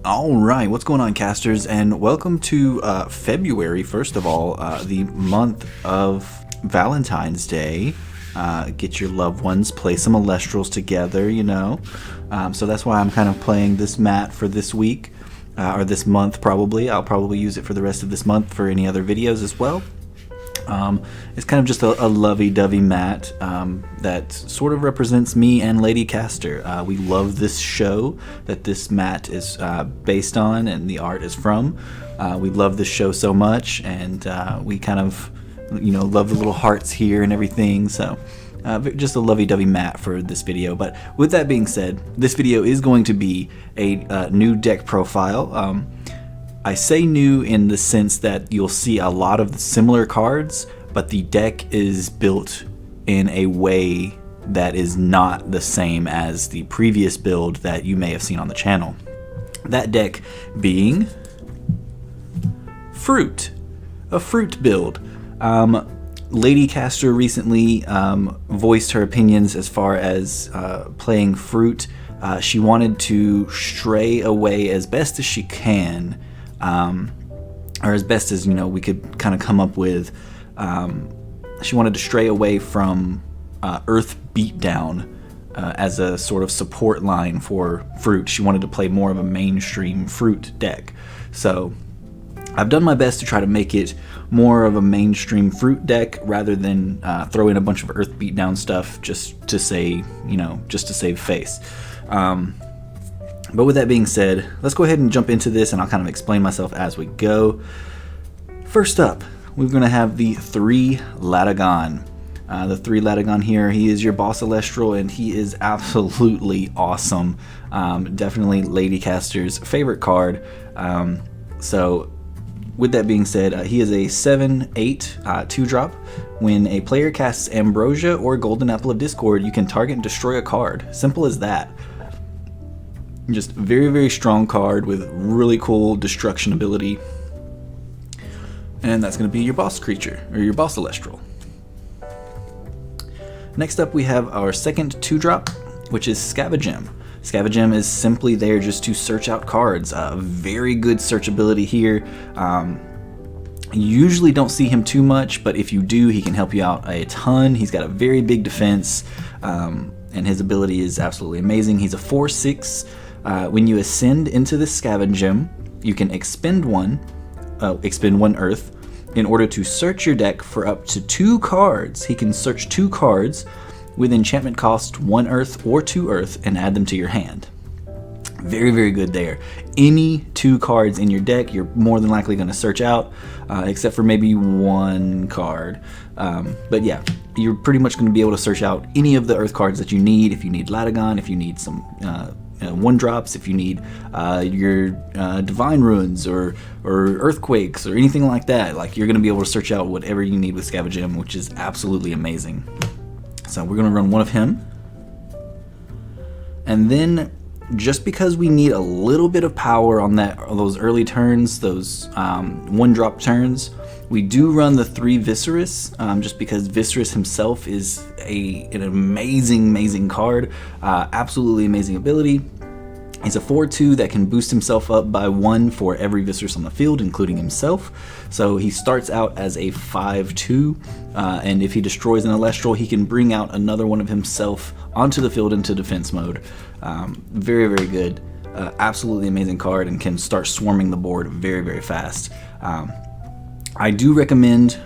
Alright, what's going on, casters, and welcome to February, first of all, the month of Valentine's Day. Get your loved ones, play some Elestrals together, you know. So that's why I'm kind of playing this mat for this week, or this month probably. I'll probably use it for the rest of this month for any other videos as well. It's kind of just a lovey-dovey mat that sort of represents me and Lady Caster. We love this show that this mat is based on and the art is from. We love this show so much, and we kind of, you know, love the little hearts here and everything. So just a lovey-dovey mat for this video. But with that being said, this video is going to be a new deck profile. I say new in the sense that you'll see a lot of similar cards, but the deck is built in a way that is not the same as the previous build that you may have seen on the channel. That deck being Froot, a Froot build. Lady Caster recently voiced her opinions as far as playing Froot. She wanted to stray away as best as she can, or as best as, you know, we could kind of come up with. She wanted to stray away from Earth Beatdown as a sort of support line for Froot. She wanted to play more of a mainstream Froot deck. So I've done my best to try to make it more of a mainstream Froot deck rather than throw in a bunch of Earth Beatdown stuff just to say, you know, just to save face. But with that being said, let's go ahead and jump into this, and I'll kind of explain myself as we go. First up, we're going to have the 3 Latagon. The 3 Latagon here, he is your boss Elestral, and he is absolutely awesome. Definitely Lady Caster's favorite card. So with that being said, he is a 7/8 2-drop. When a player casts Ambrosia or Golden Apple of Discord, you can target and destroy a card. Simple as that. Just very, very strong card with really cool destruction ability. And that's going to be your boss creature, or your boss Elestral. Next up, we have our second 2-drop, which is Scavengem. Scavengem is simply there just to search out cards. Very good search ability here. You usually don't see him too much, but if you do, he can help you out a ton. He's got a very big defense, and his ability is absolutely amazing. He's a 4/6. When you ascend into the Scavengem, you can expend one Earth in order to search your deck for up to 2 cards. He can search 2 cards with enchantment cost 1 Earth or 2 Earth and add them to your hand. Very, very good there. Any 2 cards in your deck, you're more than likely going to search out, except for maybe 1 card. But yeah, you're pretty much going to be able to search out any of the Earth cards that you need. If you need Latagon, if you need some 1-drops, if you need your Divine Ruins or Earthquakes or anything like that, like, you're going to be able to search out whatever you need with Scavengem, which is absolutely amazing. So we're going to run one of him. And then, just because we need a little bit of power on those early turns, those 1-drop turns, we do run the 3 Viscerous, just because Viscerous himself is an amazing card. Absolutely amazing ability. He's a 4/2 that can boost himself up by 1 for every Viscerous on the field, including himself. So he starts out as a 5/2, and if he destroys an Elestral, he can bring out another one of himself onto the field into defense mode. Very, very good. Absolutely amazing card, and can start swarming the board very, very fast. I do recommend,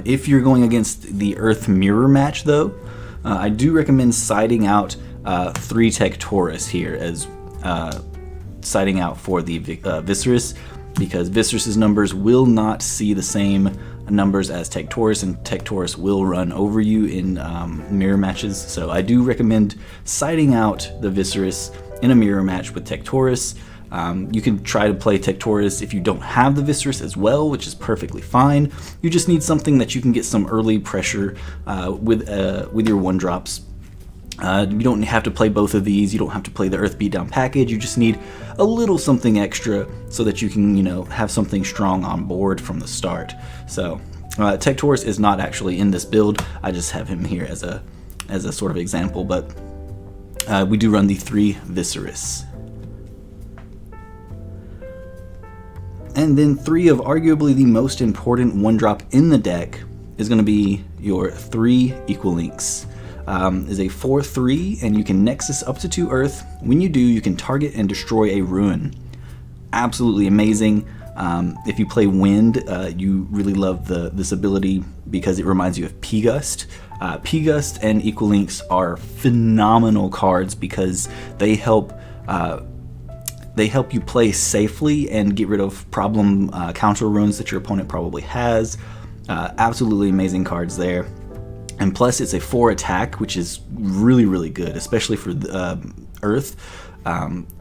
if you're going against the Earth Mirror match though, I do recommend siding out 3 Tectorus here as siding out for the Viscerous, because Viscerous' numbers will not see the same numbers as Tectorus, and Tectorus will run over you in mirror matches. So I do recommend siding out the Viscerous in a mirror match with Tectorus. You can try to play Tectorus if you don't have the Viscerous as well, which is perfectly fine. You just need something that you can get some early pressure with your 1-drops. You don't have to play both of these. You don't have to play the Earth Beatdown package. You just need a little something extra so that you can, you know, have something strong on board from the start. So Tectorus is not actually in this build. I just have him here as a sort of example, but we do run the 3 Viscerous. And then 3 of arguably the most important 1-drop in the deck is going to be your 3 Equal Links. Is a 4/3, and you can Nexus up to 2 Earth. When you do, you can target and destroy a ruin. Absolutely amazing. If you play Wind, you really love this ability because it reminds you of P-Gust. P-Gust and Equal Links are phenomenal cards because they help you play safely and get rid of problem counter runes that your opponent probably has. Absolutely amazing cards there. And plus it's a 4 attack, which is really, really good, especially for Earth.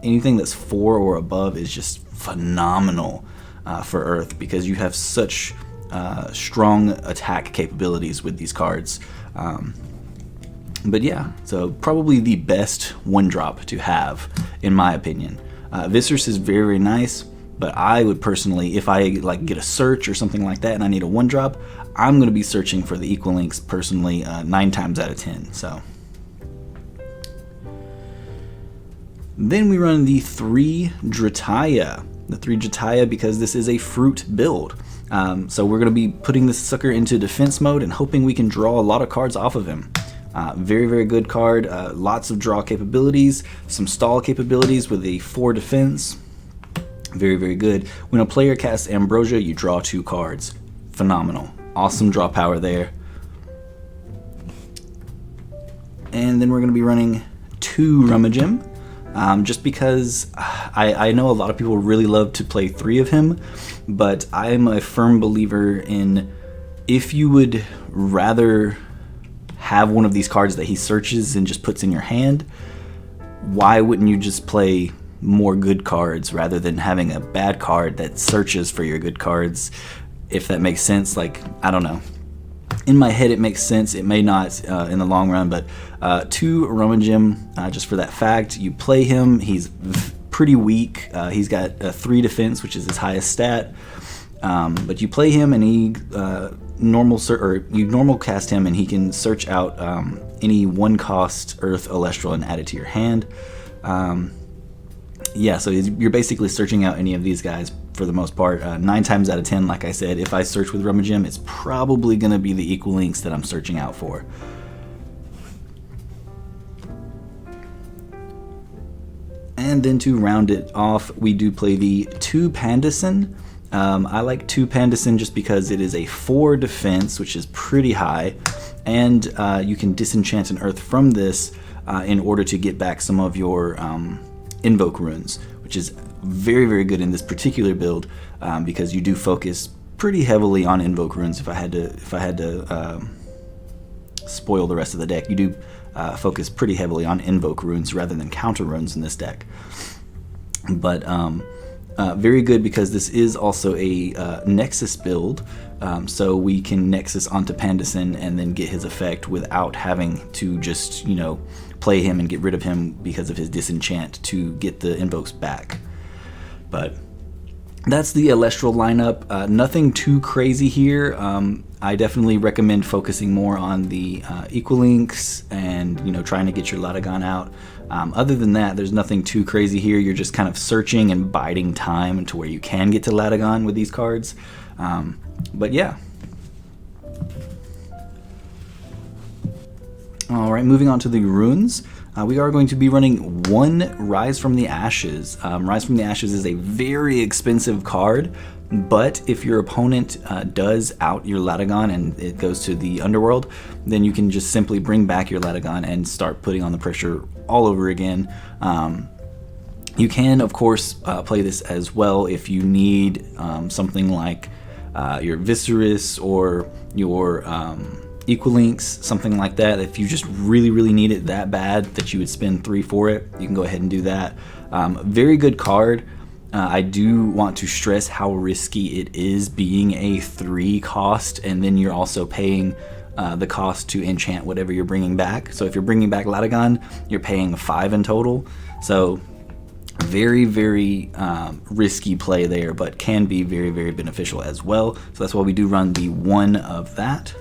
Anything that's 4 or above is just phenomenal for Earth because you have such strong attack capabilities with these cards. But yeah, so probably the best 1-drop to have, in my opinion. Viserys is very, very nice, but I would personally, if I like get a search or something like that and I need a 1-drop, I'm going to be searching for the Equal Links personally 9 times out of 10. So then we run the 3 Drataya. The 3 Drataya because this is a Froot build. So we're going to be putting this sucker into defense mode and hoping we can draw a lot of cards off of him. Very, very good card. Lots of draw capabilities, some stall capabilities with a 4 defense. Very, very good. When a player casts Ambrosia, you draw 2 cards. Phenomenal. Awesome draw power there. And then we're going to be running 2 Rummagem. Just because I know a lot of people really love to play 3 of him, but I'm a firm believer in if you would rather have one of these cards that he searches and just puts in your hand, why wouldn't you just play more good cards rather than having a bad card that searches for your good cards, if that makes sense? Like, I don't know. In my head it makes sense, it may not in the long run, but 2 Rummagem, just for that fact. You play him, he's pretty weak, he's got a 3 defense, which is his highest stat, but you play him and he you normal cast him and he can search out any 1-cost Earth Elestral and add it to your hand. Yeah, so you're basically searching out any of these guys for the most part. 9 times out of 10, like I said, if I search with Rummagem, it's probably going to be the Equal Links that I'm searching out for. And then to round it off, we do play the 2 Pandison. I like 2 Pandison just because it is a 4 defense, which is pretty high, and you can disenchant an Earth from this in order to get back some of your Invoke runes, which is very, very good in this particular build because you do focus pretty heavily on Invoke runes. If I had to spoil the rest of the deck, you do focus pretty heavily on Invoke runes rather than counter runes in this deck. But very good because this is also a Nexus build, so we can Nexus onto Pandison and then get his effect without having to just, play him and get rid of him because of his disenchant to get the invokes back. But that's the Elestral lineup. Nothing too crazy here. I definitely recommend focusing more on the Equal Links and trying to get your Latagon out. Other than that, there's nothing too crazy here. You're just kind of searching and biding time to where you can get to Latagon with these cards. But yeah. Alright, moving on to the runes. We are going to be running 1 Rise from the Ashes. Rise from the Ashes is a very expensive card, but if your opponent does out your Latagon and it goes to the Underworld, then you can just simply bring back your Latagon and start putting on the pressure all over again. You can, of course, play this as well if you need something like your Viserys or your Equal Links, something like that. If you just really, really need it that bad that you would spend 3 for it, you can go ahead and do that. Very good card. I do want to stress how risky it is being a 3 cost, and then you're also paying the cost to enchant whatever you're bringing back. So if you're bringing back Latagon, you're paying 5 in total. So very, very risky play there, but can be very, very beneficial as well. So that's why we do run the 1 of that.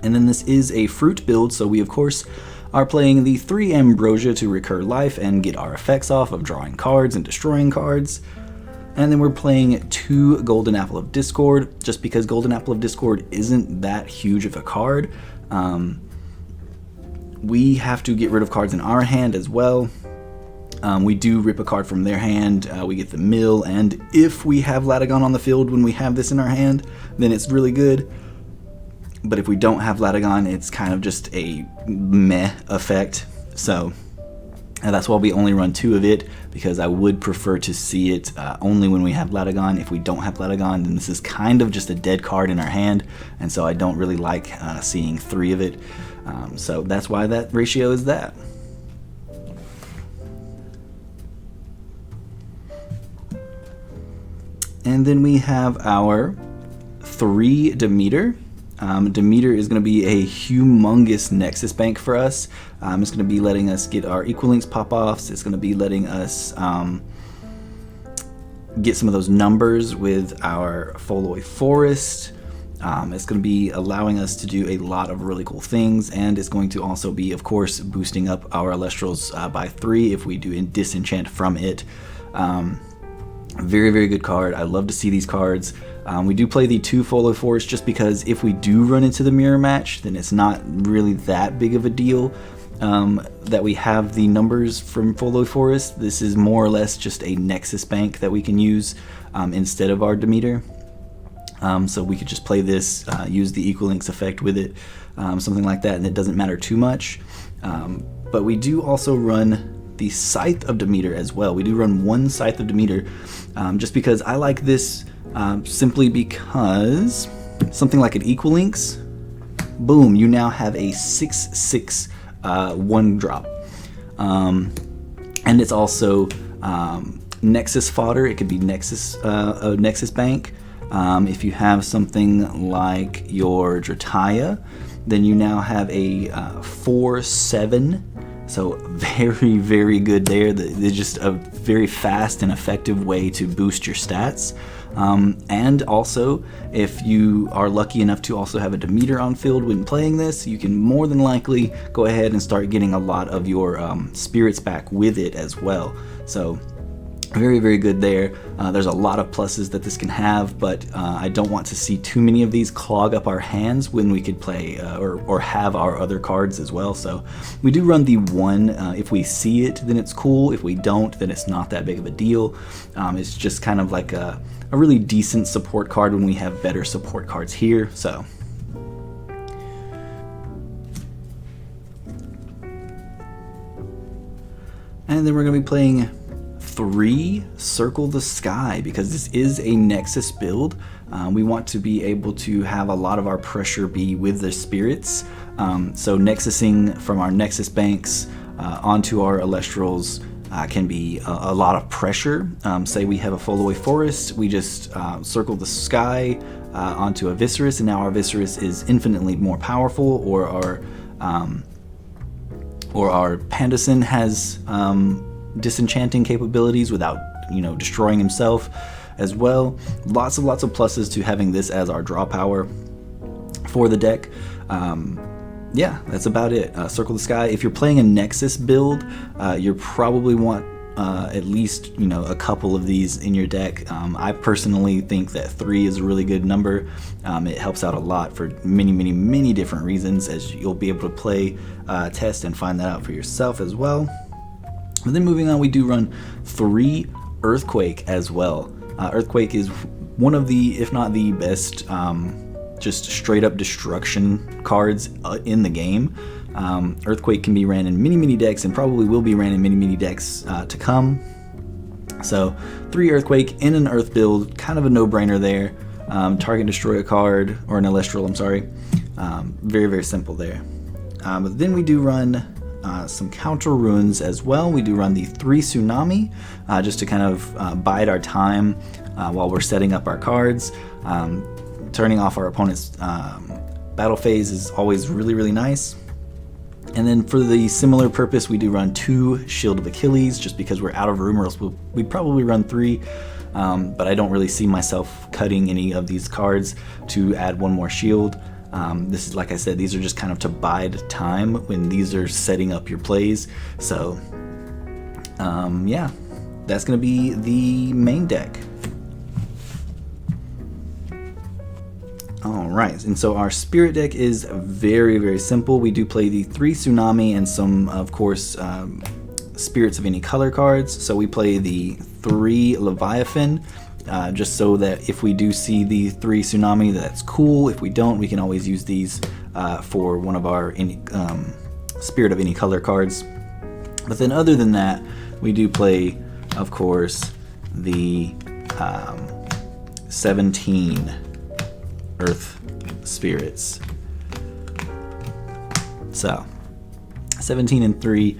And then this is a Froot build, so we of course are playing the 3 Ambrosia to recur life and get our effects off of drawing cards and destroying cards. And then we're playing 2 Golden Apple of Discord, just because Golden Apple of Discord isn't that huge of a card. We have to get rid of cards in our hand as well. We do rip a card from their hand, we get the mill, and if we have Latagon on the field when we have this in our hand, then it's really good. But if we don't have Latagon, it's kind of just a meh effect. So that's why we only run 2 of it, because I would prefer to see it only when we have Latagon. If we don't have Latagon, then this is kind of just a dead card in our hand, and so I don't really like seeing 3 of it. So that's why that ratio is that. And then we have our 3 Demeter. Demeter is going to be a humongous Nexus bank for us. It's going to be letting us get our Equalinks pop-offs. It's going to be letting us get some of those numbers with our Foloi Forest. It's going to be allowing us to do a lot of really cool things, and it's going to also be, of course, boosting up our Elestrals by 3 if we do disenchant from it. Very, very good card. I love to see these cards. We do play the 2 Foloi Forest just because if we do run into the mirror match, then it's not really that big of a deal that we have the numbers from Foloi Forest. This is more or less just a Nexus bank that we can use instead of our Demeter. So we could just play this, use the Equalinks effect with it, something like that, and it doesn't matter too much. But we do also run the Scythe of Demeter as well. We do run 1 Scythe of Demeter just because I like this simply because something like an Equalinks, boom, you now have a 6/6 1-drop. And it's also Nexus fodder. It could be Nexus, a Nexus bank. If you have something like your Drataya, then you now have a 4/7. So very, very good there. It's just a very fast and effective way to boost your stats. And also, if you are lucky enough to also have a Demeter on field when playing this, you can more than likely go ahead and start getting a lot of your spirits back with it as well. So very, very good there. There's a lot of pluses that this can have, but I don't want to see too many of these clog up our hands when we could play or have our other cards as well. So we do run the 1. If we see it, then it's cool. If we don't, then it's not that big of a deal. It's just kind of like a really decent support card when we have better support cards here. So and then we're going to be playing 3 Circle the Sky because this is a Nexus build. We want to be able to have a lot of our pressure be with the spirits. So Nexusing from our Nexus banks onto our Elestrals can be a lot of pressure. Say we have a Foloi Forest, we just Circle the Sky onto a Viscerous, and now our Viscerous is infinitely more powerful, or our Pandison has disenchanting capabilities without, destroying himself as well. Lots of pluses to having this as our draw power for the deck. Yeah, that's about it. Circle the Sky. If you're playing a Nexus build, you probably want at least a couple of these in your deck. I personally think that 3 is a really good number. It helps out a lot for many different reasons, as you'll be able to play, test, and find that out for yourself as well. But then moving on, we do run 3 Earthquake as well. Earthquake is one of the, if not the best, just straight up destruction cards in the game. Earthquake can be ran in many decks, and probably will be ran in many decks to come. So 3 Earthquake in an Earth build, kind of a no-brainer there. Target destroy a card, or an Elestral, I'm sorry. Very simple there. But then we do run some counter runes as well. We do run the 3 Tsunami just to kind of bide our time while we're setting up our cards. Turning off our opponent's battle phase is always really nice. And then for the similar purpose, we do run 2 Shield of Achilles just because we're out of room, or else we'd probably run 3. But I don't really see myself cutting any of these cards to add 1 more shield. This is, like I said, these are just kind of to bide time when these are setting up your plays. So yeah, that's going to be the main deck. All right, and so our spirit deck is very, very simple. We do play the 3 Tsunami and some, of course, spirits of any color cards. So we play the 3 Leviathan, just so that if we do see the 3 Tsunami, that's cool. If we don't, we can always use these for one of our spirit of any color cards. But then other than that, we do play, of course, the 17 Earth Spirits. So 17 and 3,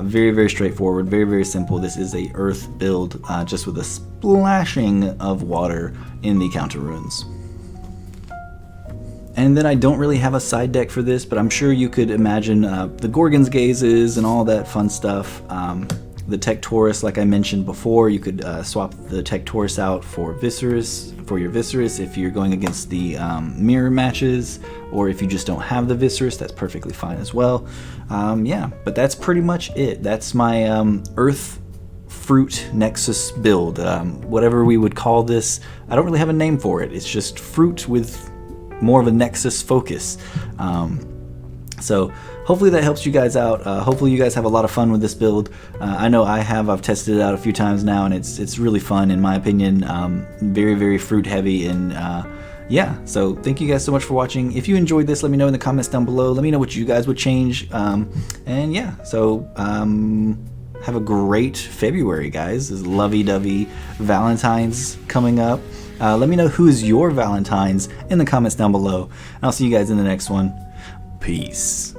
very, very straightforward, very, very simple. This is a Earth build, just with a splashing of water in the counter runes. And then I don't really have a side deck for this, but I'm sure you could imagine the Gorgon's Gazes and all that fun stuff. The Tectorus, like I mentioned before, you could swap the Tectorus out for Viserys, for your Viserys if you're going against the mirror matches, or if you just don't have the Viserys, that's perfectly fine as well. Yeah, but that's pretty much it. That's my Earth Froot Nexus build. Whatever we would call this, I don't really have a name for it. It's just Froot with more of a Nexus focus. So hopefully that helps you guys out. Hopefully you guys have a lot of fun with this build. I know I have. I've tested it out a few times now, and it's really fun in my opinion. Very, very fruit heavy, and yeah. So thank you guys so much for watching. If you enjoyed this, let me know in the comments down below. Let me know what you guys would change. And yeah, so have a great February, guys. This lovey-dovey Valentine's coming up. Let me know who's your Valentine's in the comments down below. And I'll see you guys in the next one. Peace.